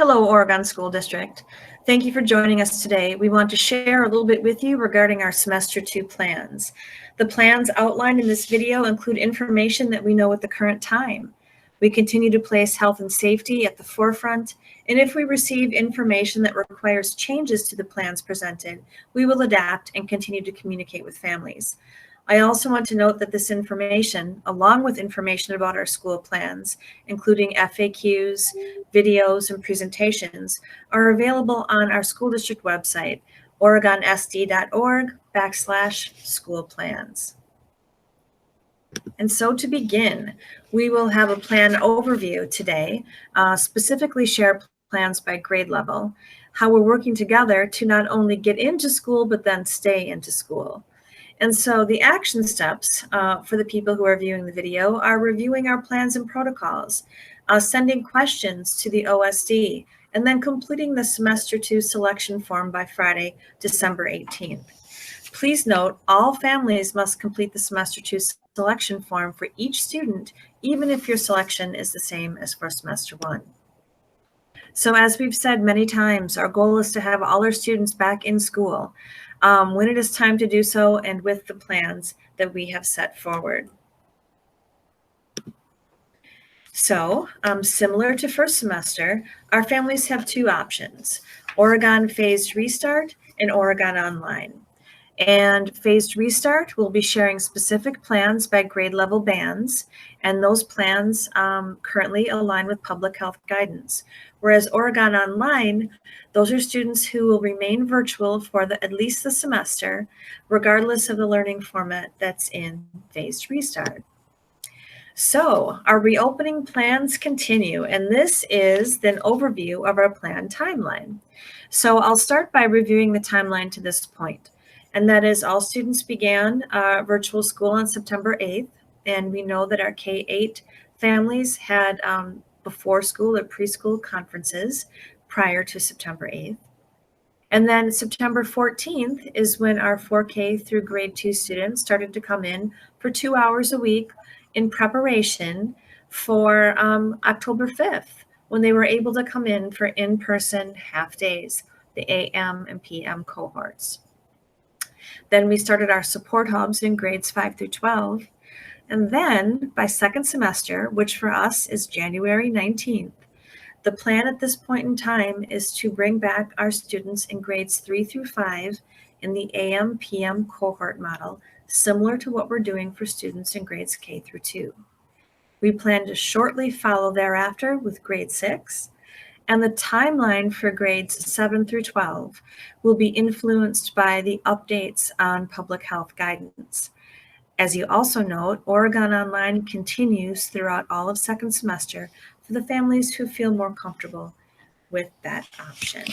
Hello, Oregon School District. Thank you for joining us today. We want to share a little bit with you regarding our Semester 2 plans. The plans outlined in this video include information that we know at the current time. We continue to place health and safety at the forefront, and if we receive information that requires changes to the plans presented, we will adapt and continue to communicate with families. I also want to note that this information, along with information about our school plans, including FAQs, videos, and presentations, are available on our school district website, oregonsd.org/school plans. And so to begin, we will have a plan overview today, specifically share plans by grade level, how we're working together to not only get into school, but then stay into school. And so the action steps for the people who are viewing the video are reviewing our plans and protocols, sending questions to the OSD, and then completing the Semester 2 selection form by Friday, December 18th. Please note, all families must complete the Semester 2 selection form for each student, even if your selection is the same as for Semester 1. So as we've said many times, our goal is to have all our students back in school when it is time to do so and with the plans that we have set forward. So similar to first semester, our families have two options, Oregon Phased Restart and Oregon Online. And Phased Restart will be sharing specific plans by grade level bands, and those plans currently align with public health guidance. Whereas Oregon Online, those are students who will remain virtual for at least the semester, regardless of the learning format that's in Phased Restart. So our reopening plans continue, and this is an overview of our plan timeline. So I'll start by reviewing the timeline to this point. And that is all students began virtual school on September 8th. And we know that our K-8 families had before school or preschool conferences prior to September 8th. And then September 14th is when our 4K through grade 2 students started to come in for 2 hours a week in preparation for October 5th, when they were able to come in for in-person half days, the AM and PM cohorts. Then we started our support hubs in grades 5 through 12. And then by second semester, which for us is January 19th, the plan at this point in time is to bring back our students in grades 3 through 5 in the AM, PM cohort model, similar to what we're doing for students in grades K through 2. We plan to shortly follow thereafter with grade 6. And the timeline for grades 7 through 12 will be influenced by the updates on public health guidance. As you also note, Oregon Online continues throughout all of second semester for the families who feel more comfortable with that option.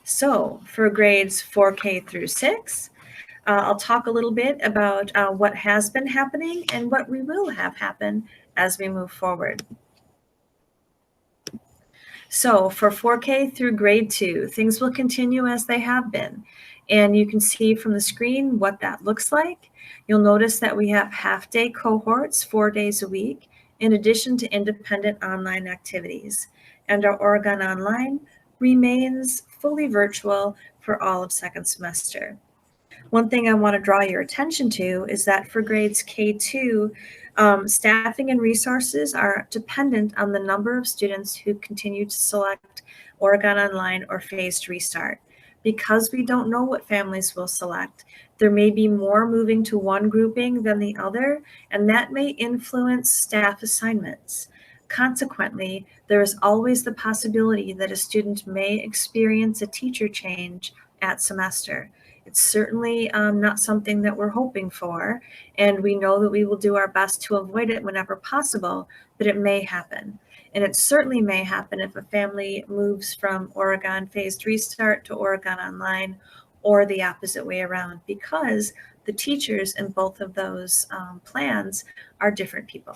So for grades 4K through 6, I'll talk a little bit about what has been happening and what we will have happen as we move forward. So for 4K through grade 2, things will continue as they have been. And you can see from the screen what that looks like. You'll notice that we have half-day cohorts 4 days a week, in addition to independent online activities. And our Oregon Online remains fully virtual for all of second semester. One thing I want to draw your attention to is that for grades K2, staffing and resources are dependent on the number of students who continue to select Oregon Online or Phased Restart. Because we don't know what families will select, there may be more moving to one grouping than the other, and that may influence staff assignments. Consequently, there is always the possibility that a student may experience a teacher change at semester. It's certainly not something that we're hoping for, and we know that we will do our best to avoid it whenever possible, but it may happen. And it certainly may happen if a family moves from Oregon Phased Restart to Oregon Online, or the opposite way around, because the teachers in both of those plans are different people.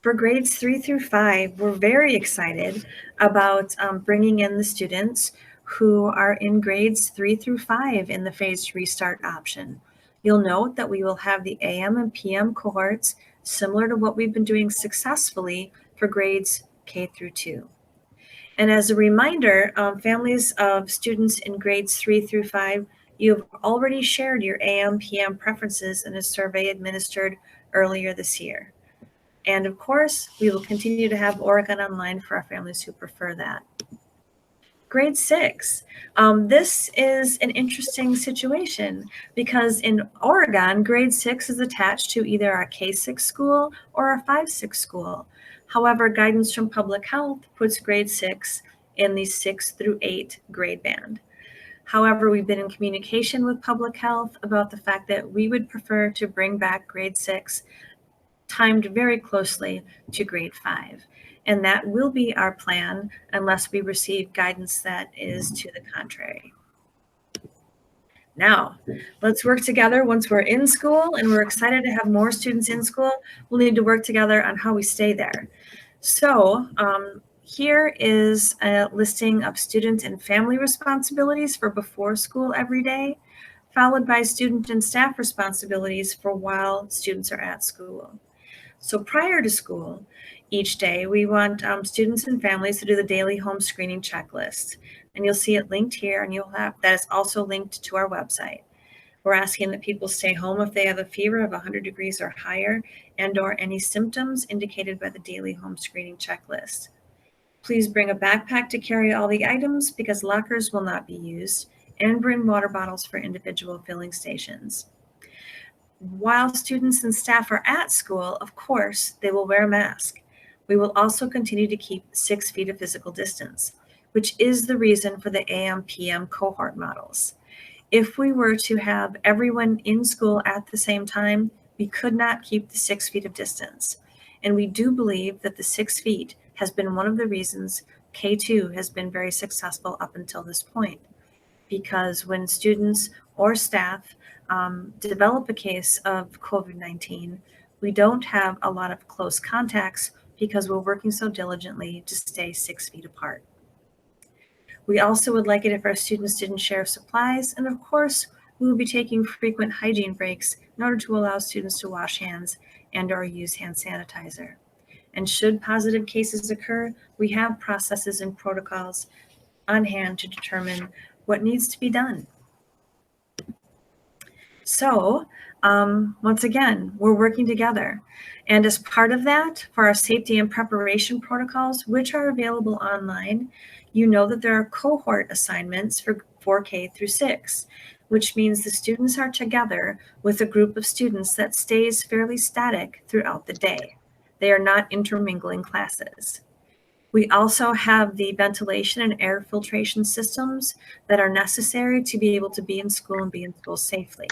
For grades 3 through 5, we're very excited about bringing in the students who are in grades 3 through 5 in the Phased Restart option. You'll note that we will have the AM and PM cohorts similar to what we've been doing successfully for grades K through 2. And as a reminder, families of students in grades 3 through 5, you've already shared your AM/PM preferences in a survey administered earlier this year. And of course, we will continue to have Oregon Online for our families who prefer that. Grade 6. This is an interesting situation because in Oregon, grade 6 is attached to either our K-6 school or our 5-6 school. However, guidance from public health puts grade 6 in the 6 through 8 grade band. However, we've been in communication with public health about the fact that we would prefer to bring back grade 6 timed very closely to grade 5. And that will be our plan unless we receive guidance that is to the contrary. Now, let's work together once we're in school and we're excited to have more students in school. We'll need to work together on how we stay there. So here is a listing of student and family responsibilities for before school every day, followed by student and staff responsibilities for while students are at school. So prior to school, each day, we want students and families to do the daily home screening checklist. And you'll see it linked here, and that is also linked to our website. We're asking that people stay home if they have a fever of 100 degrees or higher and/or any symptoms indicated by the daily home screening checklist. Please bring a backpack to carry all the items because lockers will not be used, and bring water bottles for individual filling stations. While students and staff are at school, of course, they will wear a mask. We will also continue to keep 6 feet of physical distance, which is the reason for the AM/PM cohort models. If we were to have everyone in school at the same time, we could not keep the 6 feet of distance. And we do believe that the 6 feet has been one of the reasons K2 has been very successful up until this point. Because when students or staff develop a case of COVID-19, we don't have a lot of close contacts because we're working so diligently to stay 6 feet apart. We also would like it if our students didn't share supplies, and of course, we will be taking frequent hygiene breaks in order to allow students to wash hands and/or use hand sanitizer. And should positive cases occur, we have processes and protocols on hand to determine what needs to be done. So once again, we're working together. And as part of that, for our safety and preparation protocols, which are available online, you know that there are cohort assignments for 4K through 6, which means the students are together with a group of students that stays fairly static throughout the day. They are not intermingling classes. We also have the ventilation and air filtration systems that are necessary to be able to be in school and be in school safely.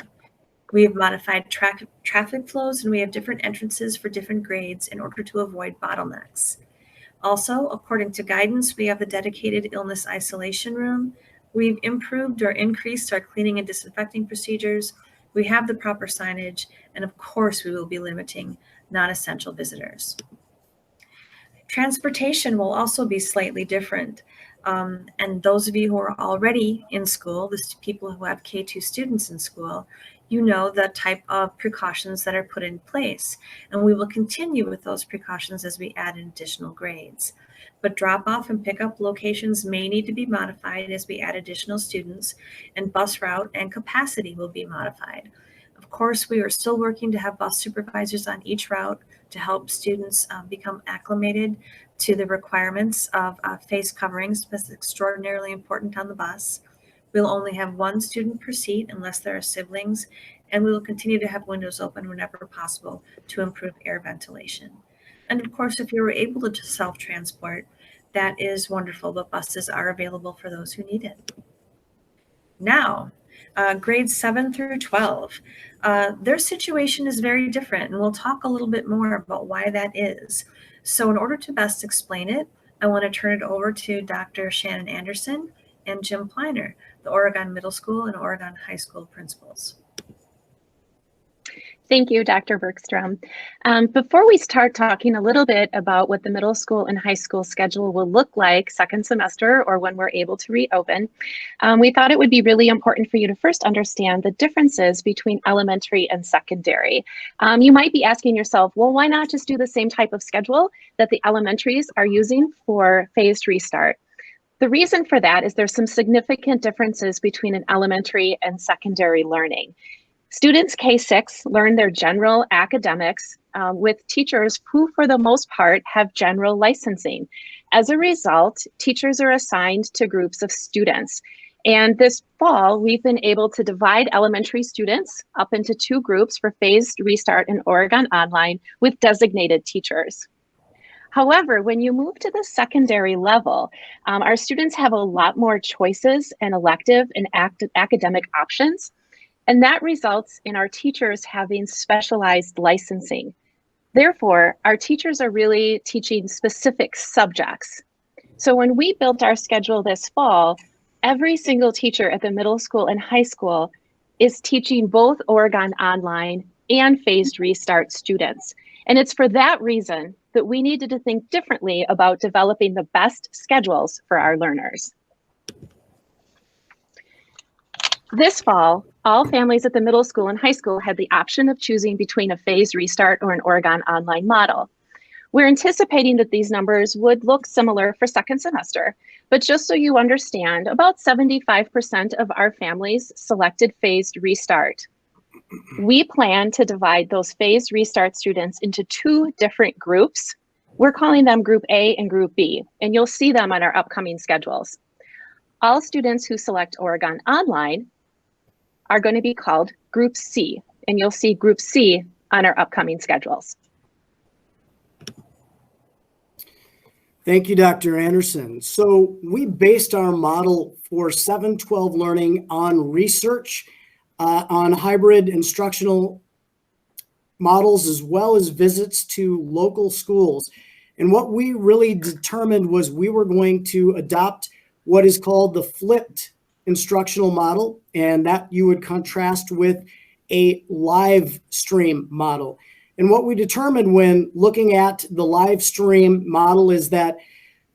We have modified traffic flows, and we have different entrances for different grades in order to avoid bottlenecks. Also, according to guidance, we have a dedicated illness isolation room. We've improved or increased our cleaning and disinfecting procedures. We have the proper signage, and of course, we will be limiting non-essential visitors. Transportation will also be slightly different. And those of you who are already in school, the people who have K2 students in school, you know the type of precautions that are put in place. And we will continue with those precautions as we add in additional grades. But drop-off and pickup locations may need to be modified as we add additional students, and bus route and capacity will be modified. Of course, we are still working to have bus supervisors on each route to help students become acclimated to the requirements of face coverings, because it's extraordinarily important on the bus. We'll only have 1 student per seat unless there are siblings, and we will continue to have windows open whenever possible to improve air ventilation. And of course, if you were able to self-transport, that is wonderful, but buses are available for those who need it. Now, grades 7 through 12. Their situation is very different, and we'll talk a little bit more about why that is. So in order to best explain it, I want to turn it over to Dr. Shannon Anderson and Jim Pleiner, the Oregon Middle School and Oregon High School principals. Thank you, Dr. Bergstrom. Before we start talking a little bit about what the middle school and high school schedule will look like second semester or when we're able to reopen, we thought it would be really important for you to first understand the differences between elementary and secondary. You might be asking yourself, well, why not just do the same type of schedule that the elementaries are using for phased restart? The reason for that is there's some significant differences between an elementary and secondary learning. Students K-6 learn their general academics with teachers who, for the most part, have general licensing. As a result, teachers are assigned to groups of students. And this fall, we've been able to divide elementary students up into two groups for phased restart in Oregon Online with designated teachers. However, when you move to the secondary level, our students have a lot more choices and elective and academic options. And that results in our teachers having specialized licensing. Therefore, our teachers are really teaching specific subjects. So when we built our schedule this fall, every single teacher at the middle school and high school is teaching both Oregon Online and phased restart students. And it's for that reason that we needed to think differently about developing the best schedules for our learners. This fall, all families at the middle school and high school had the option of choosing between a phased restart or an Oregon Online model. We're anticipating that these numbers would look similar for second semester, but just so you understand, about 75% of our families selected phased restart. We plan to divide those phased restart students into two different groups. We're calling them Group A and Group B, and you'll see them on our upcoming schedules. All students who select Oregon Online are going to be called Group C, and you'll see Group C on our upcoming schedules. Thank you, Dr. Anderson. So we based our model for 7-12 learning on research, on hybrid instructional models, as well as visits to local schools. And what we really determined was we were going to adopt what is called the flipped instructional model, and that you would contrast with a live stream model. And what we determined when looking at the live stream model is that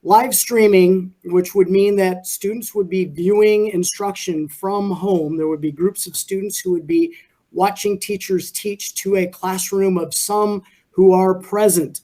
live streaming, which would mean that students would be viewing instruction from home, there would be groups of students who would be watching teachers teach to a classroom of some who are present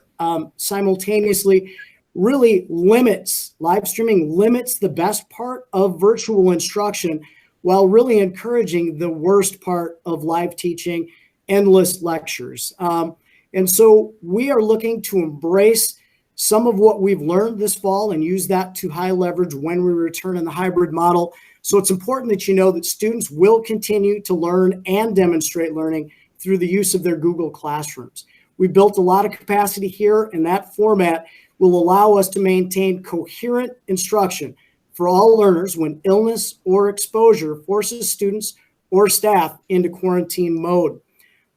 simultaneously, really live streaming limits the best part of virtual instruction while really encouraging the worst part of live teaching, endless lectures. And so we are looking to embrace some of what we've learned this fall and use that to high leverage when we return in the hybrid model. So it's important that you know that students will continue to learn and demonstrate learning through the use of their Google Classrooms. We built a lot of capacity here, and that format will allow us to maintain coherent instruction for all learners when illness or exposure forces students or staff into quarantine mode.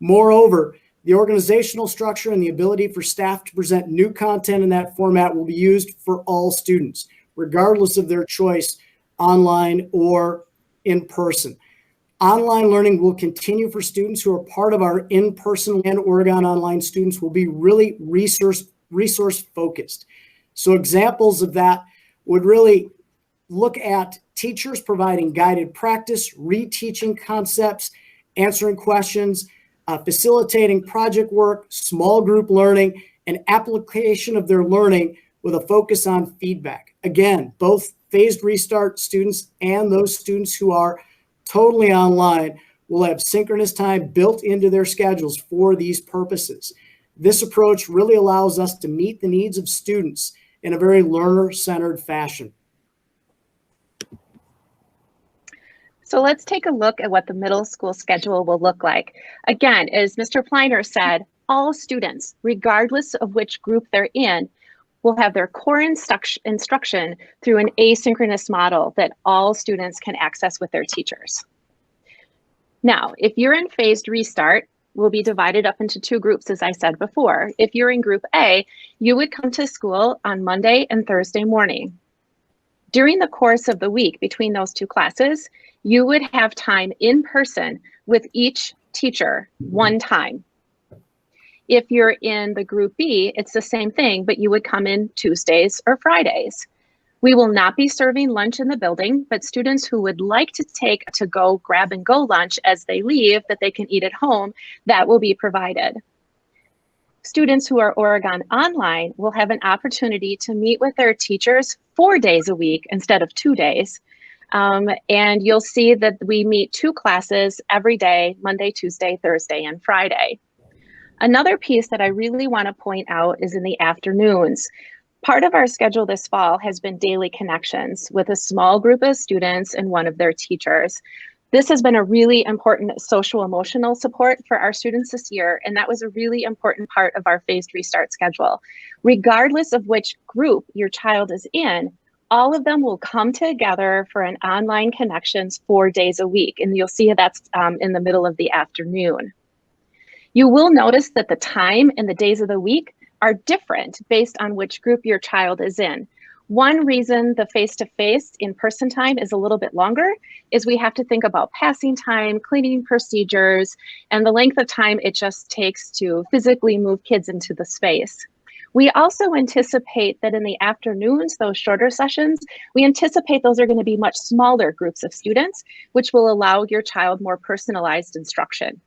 Moreover, the organizational structure and the ability for staff to present new content in that format will be used for all students, regardless of their choice, online or in person. Online learning will continue for students who are part of our in-person and Oregon Online students will be really resource focused. So examples of that would really look at teachers providing guided practice, reteaching concepts, answering questions, facilitating project work, small group learning, and application of their learning with a focus on feedback. Again, both phased restart students and those students who are totally online will have synchronous time built into their schedules for these purposes. This approach really allows us to meet the needs of students in a very learner-centered fashion. So let's take a look at what the middle school schedule will look like. Again, as Mr. Pleiner said, all students, regardless of which group they're in, will have their core instruction through an asynchronous model that all students can access with their teachers. Now, if you're in phased restart, we'll be divided up into two groups, as I said before. If you're in Group A, you would come to school on Monday and Thursday morning. During the course of the week between those two classes, you would have time in person with each teacher one time. If you're in the group B, it's the same thing, but you would come in Tuesdays or Fridays. We will not be serving lunch in the building, but students who would like to take a to-go grab-and-go lunch as they leave that they can eat at home, that will be provided. Students who are Oregon Online will have an opportunity to meet with their teachers 4 days a week instead of 2 days. And you'll see that we meet 2 classes every day, Monday, Tuesday, Thursday, and Friday. Another piece that I really want to point out is in the afternoons. Part of our schedule this fall has been daily connections with a small group of students and one of their teachers. This has been a really important social emotional support for our students this year, and that was a really important part of our phased restart schedule. Regardless of which group your child is in, all of them will come together for an online connections 4 days a week, and you'll see that's in the middle of the afternoon. You will notice that the time and the days of the week are different based on which group your child is in. One reason the face-to-face in-person time is a little bit longer is we have to think about passing time, cleaning procedures, and the length of time it just takes to physically move kids into the space. We also anticipate that in the afternoons, those shorter sessions, we anticipate those are going to be much smaller groups of students, which will allow your child more personalized instruction.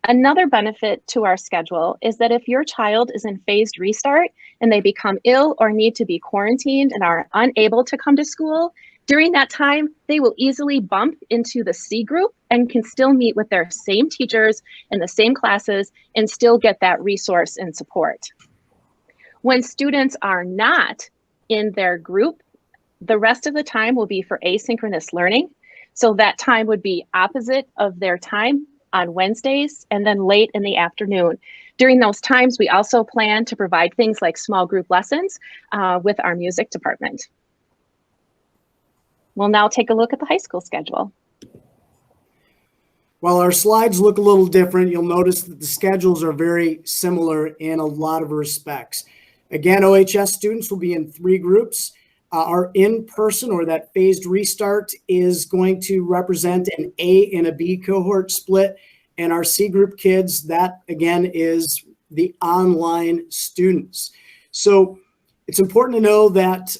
Another benefit to our schedule is that if your child is in phased restart and they become ill or need to be quarantined and are unable to come to school, during that time, they will easily bump into the C group and can still meet with their same teachers in the same classes and still get that resource and support. When students are not in their group, the rest of the time will be for asynchronous learning. So that time would be opposite of their time on Wednesdays and then late in the afternoon. During those times, we also plan to provide things like small group lessons with our music department. We'll now take a look at the high school schedule. While our slides look a little different, you'll notice that the schedules are very similar in a lot of respects. Again, OHS students will be in 3 groups. Our in-person or that phased restart is going to represent an A and a B cohort split. And our C group kids, that again is the online students. So it's important to know that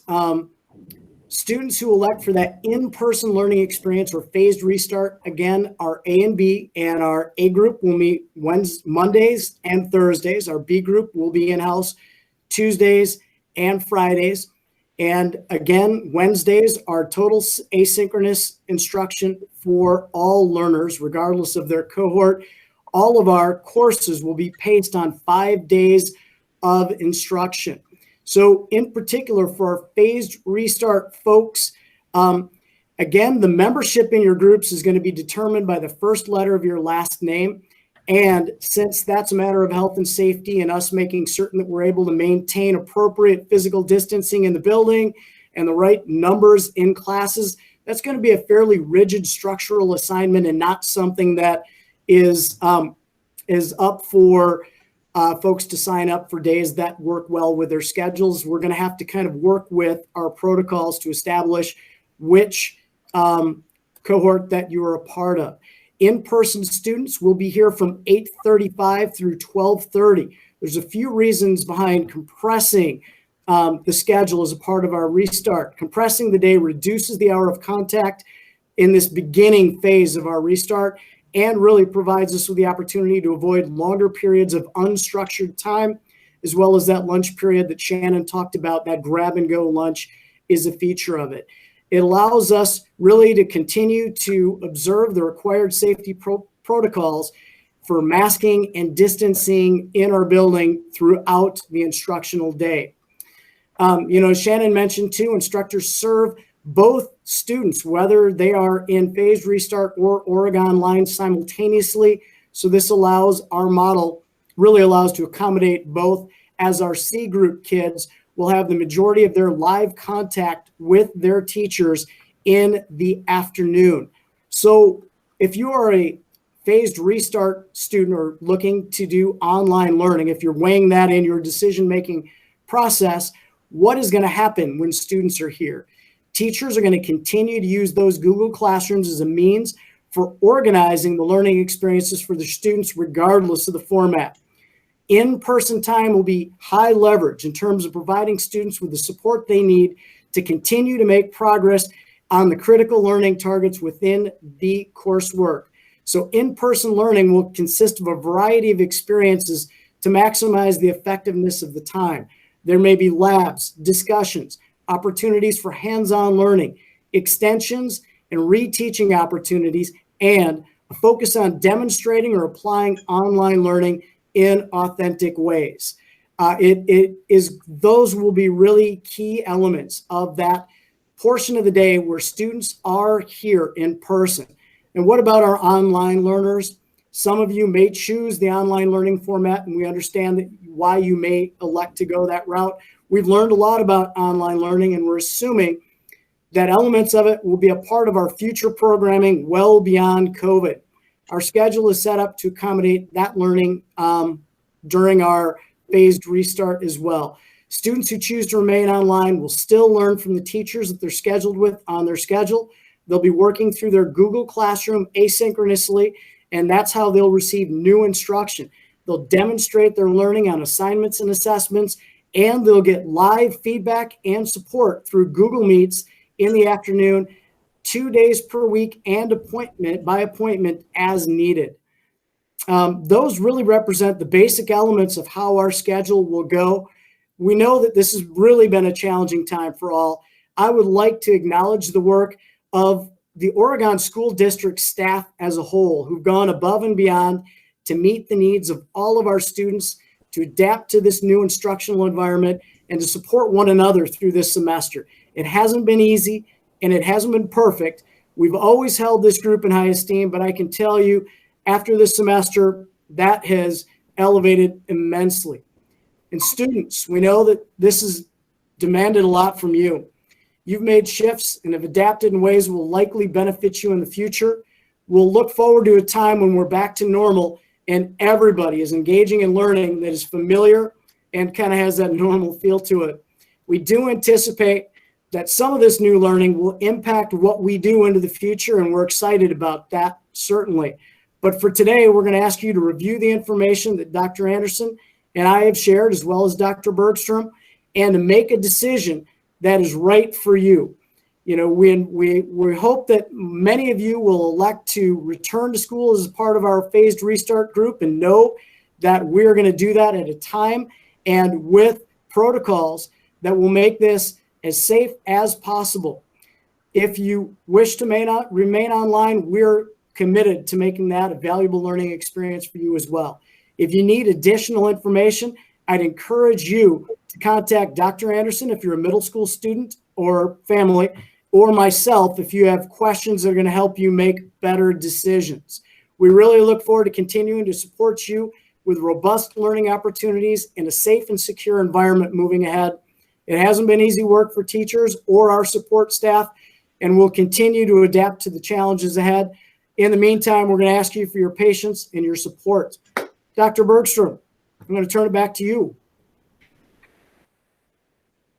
students who elect for that in-person learning experience or phased restart, again, our A and B, and our A group will meet Mondays and Thursdays. Our B group will be in-house Tuesdays and Fridays. And again, Wednesdays are total asynchronous instruction for all learners, regardless of their cohort. All of our courses will be paced on 5 days of instruction. So in particular for our phased restart folks, again, the membership in your groups is going to be determined by the first letter of your last name. And since that's a matter of health and safety and us making certain that we're able to maintain appropriate physical distancing in the building and the right numbers in classes, that's going to be a fairly rigid structural assignment and not something that is up for folks to sign up for days that work well with their schedules. We're going to have to kind of work with our protocols to establish which cohort that you are a part of. In-person students will be here from 8:35 through 12:30. There's a few reasons behind compressing the schedule as a part of our restart. Compressing the day reduces the hour of contact in this beginning phase of our restart and really provides us with the opportunity to avoid longer periods of unstructured time, as well as that lunch period that Shannon talked about. That grab and go lunch is a feature of it. It allows us really to continue to observe the required safety protocols for masking and distancing in our building throughout the instructional day. Shannon mentioned too, instructors serve both students, whether they are in phased restart or Oregon Online simultaneously. So this allows our model, really allows to accommodate both, as our C group kids will have the majority of their live contact with their teachers in the afternoon. So if you are a phased restart student or looking to do online learning, if you're weighing that in your decision-making process, what is going to happen when students are here? Teachers are going to continue to use those Google Classrooms as a means for organizing the learning experiences for the students regardless of the format. In-person time will be high leverage in terms of providing students with the support they need to continue to make progress on the critical learning targets within the coursework. So in-person learning will consist of a variety of experiences to maximize the effectiveness of the time. There may be labs, discussions, opportunities for hands-on learning, extensions and reteaching opportunities, and a focus on demonstrating or applying online learning in authentic ways. Those will be really key elements of that portion of the day where students are here in person. And what about our online learners? Some of you may choose the online learning format, and we understand why you may elect to go that route. We've learned a lot about online learning, and we're assuming that elements of it will be a part of our future programming well beyond COVID. Our schedule is set up to accommodate that learning during our phased restart as well. Students who choose to remain online will still learn from the teachers that they're scheduled with on their schedule. They'll be working through their Google Classroom asynchronously, and that's how they'll receive new instruction. They'll demonstrate their learning on assignments and assessments, and they'll get live feedback and support through Google Meets in the afternoon, 2 days per week, and appointment by appointment as needed. Those really represent the basic elements of how our schedule will go. We know that this has really been a challenging time for all. I would like to acknowledge the work of the Oregon School District staff as a whole, who've gone above and beyond to meet the needs of all of our students, to adapt to this new instructional environment, and to support one another through this semester. It hasn't been easy, and it hasn't been perfect. We've always held this group in high esteem, but I can tell you, after this semester, that has elevated immensely. And students, we know that this has demanded a lot from you. You've made shifts and have adapted in ways that will likely benefit you in the future. We'll look forward to a time when we're back to normal and everybody is engaging in learning that is familiar and kind of has that normal feel to it. We do anticipate that some of this new learning will impact what we do into the future, and we're excited about that, certainly. But for today, we're going to ask you to review the information that Dr. Anderson and I have shared, as well as Dr. Bergstrom, and to make a decision that is right for you. You know, we hope that many of you will elect to return to school as part of our phased restart group, and know that we're going to do that at a time and with protocols that will make this as safe as possible. If you wish to remain online, we're committed to making that a valuable learning experience for you as well. If you need additional information, I'd encourage you to contact Dr. Anderson if you're a middle school student or family, or myself if you have questions that are going to help you make better decisions. We really look forward to continuing to support you with robust learning opportunities in a safe and secure environment moving ahead. It hasn't been easy work for teachers or our support staff, and we'll continue to adapt to the challenges ahead. In the meantime, we're going to ask you for your patience and your support. Dr. Bergstrom, I'm going to turn it back to you.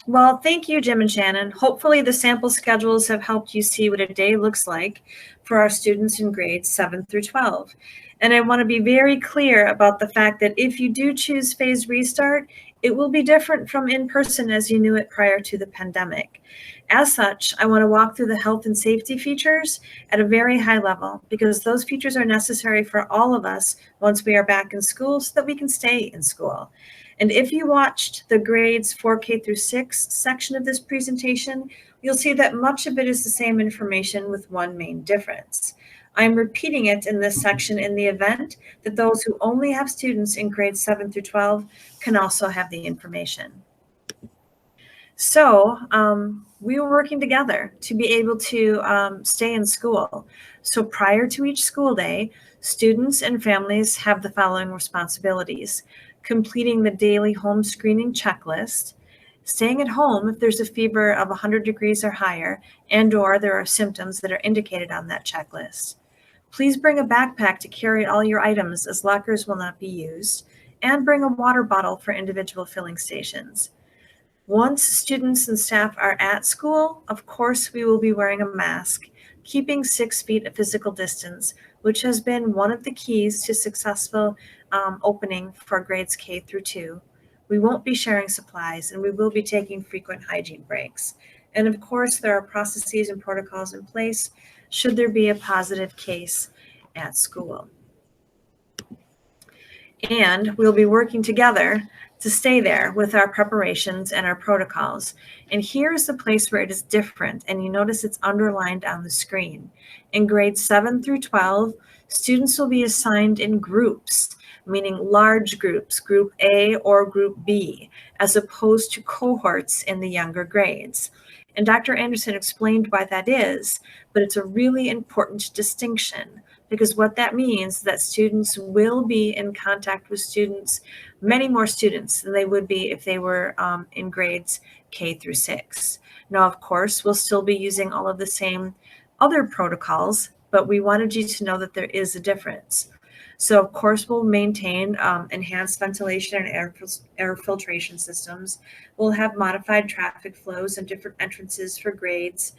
Well, thank you, Jim and Shannon. Hopefully the sample schedules have helped you see what a day looks like for our students in grades 7 through 12. And I want to be very clear about the fact that if you do choose phased restart, it will be different from in-person as you knew it prior to the pandemic. As such, I want to walk through the health and safety features at a very high level, because those features are necessary for all of us once we are back in school so that we can stay in school. And if you watched the grades 4K through 6 section of this presentation, you'll see that much of it is the same information with one main difference. I'm repeating it in this section in the event that those who only have students in grades 7 through 12 can also have the information. So we were working together to be able to stay in school. So prior to each school day, students and families have the following responsibilities: completing the daily home screening checklist, staying at home if there's a fever of 100 degrees or higher, and/or there are symptoms that are indicated on that checklist. Please bring a backpack to carry all your items, as lockers will not be used, and bring a water bottle for individual filling stations. Once students and staff are at school, of course, we will be wearing a mask. keeping 6 feet of physical distance, which has been one of the keys to successful opening for grades K through 2. We won't be sharing supplies, and we will be taking frequent hygiene breaks. And of course, there are processes and protocols in place should there be a positive case at school. And we'll be working together to stay there with our preparations and our protocols. And here's the place where it is different, and you notice it's underlined on the screen. In grades 7 through 12, students will be assigned in groups, meaning large groups, Group A or Group B, as opposed to cohorts in the younger grades. And Dr. Anderson explained why that is, but it's a really important distinction, because what that means is that students will be in contact with students, many more students than they would be if they were in grades K through 6. Now, of course, we'll still be using all of the same other protocols, but we wanted you to know that there is a difference. So, of course, we'll maintain enhanced ventilation and air filtration systems. We'll have modified traffic flows and different entrances for grades.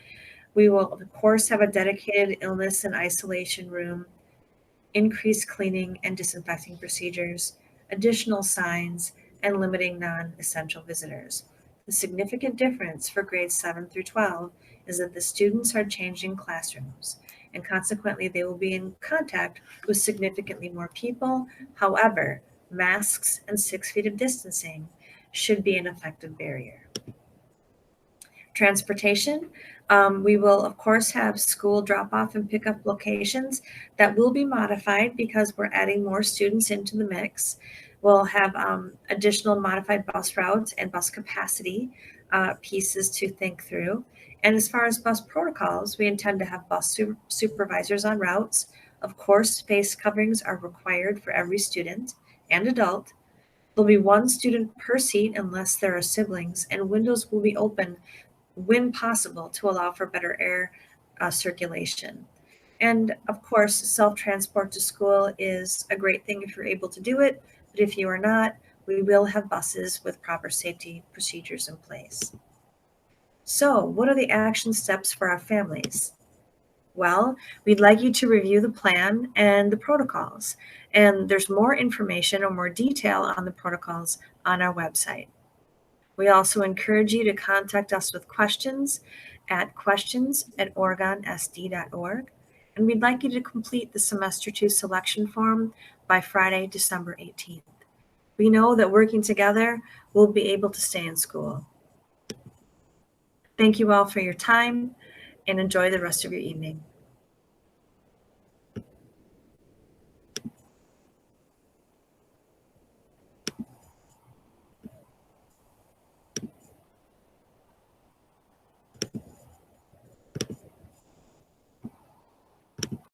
We will, of course, have a dedicated illness and isolation room, increased cleaning and disinfecting procedures, additional signs, and limiting non-essential visitors. The significant difference for grades 7 through 12 is that the students are changing classrooms, and consequently they will be in contact with significantly more people. However, masks and 6 feet of distancing should be an effective barrier. Transportation, we will of course have school drop-off and pickup locations that will be modified because we're adding more students into the mix. We'll have additional modified bus routes and bus capacity pieces to think through. And as far as bus protocols, we intend to have bus supervisors on routes. Of course, face coverings are required for every student and adult. There'll be 1 student per seat unless there are siblings, and windows will be open when possible to allow for better air circulation. And of course, self-transport to school is a great thing if you're able to do it, but if you are not, we will have buses with proper safety procedures in place. So, what are the action steps for our families? Well, we'd like you to review the plan and the protocols, and there's more information or more detail on the protocols on our website. We also encourage you to contact us with questions at questions@oregonsd.org, and we'd like you to complete the Semester 2 selection form by Friday, December 18th. We know that working together, we'll be able to stay in school. Thank you all for your time, and enjoy the rest of your evening.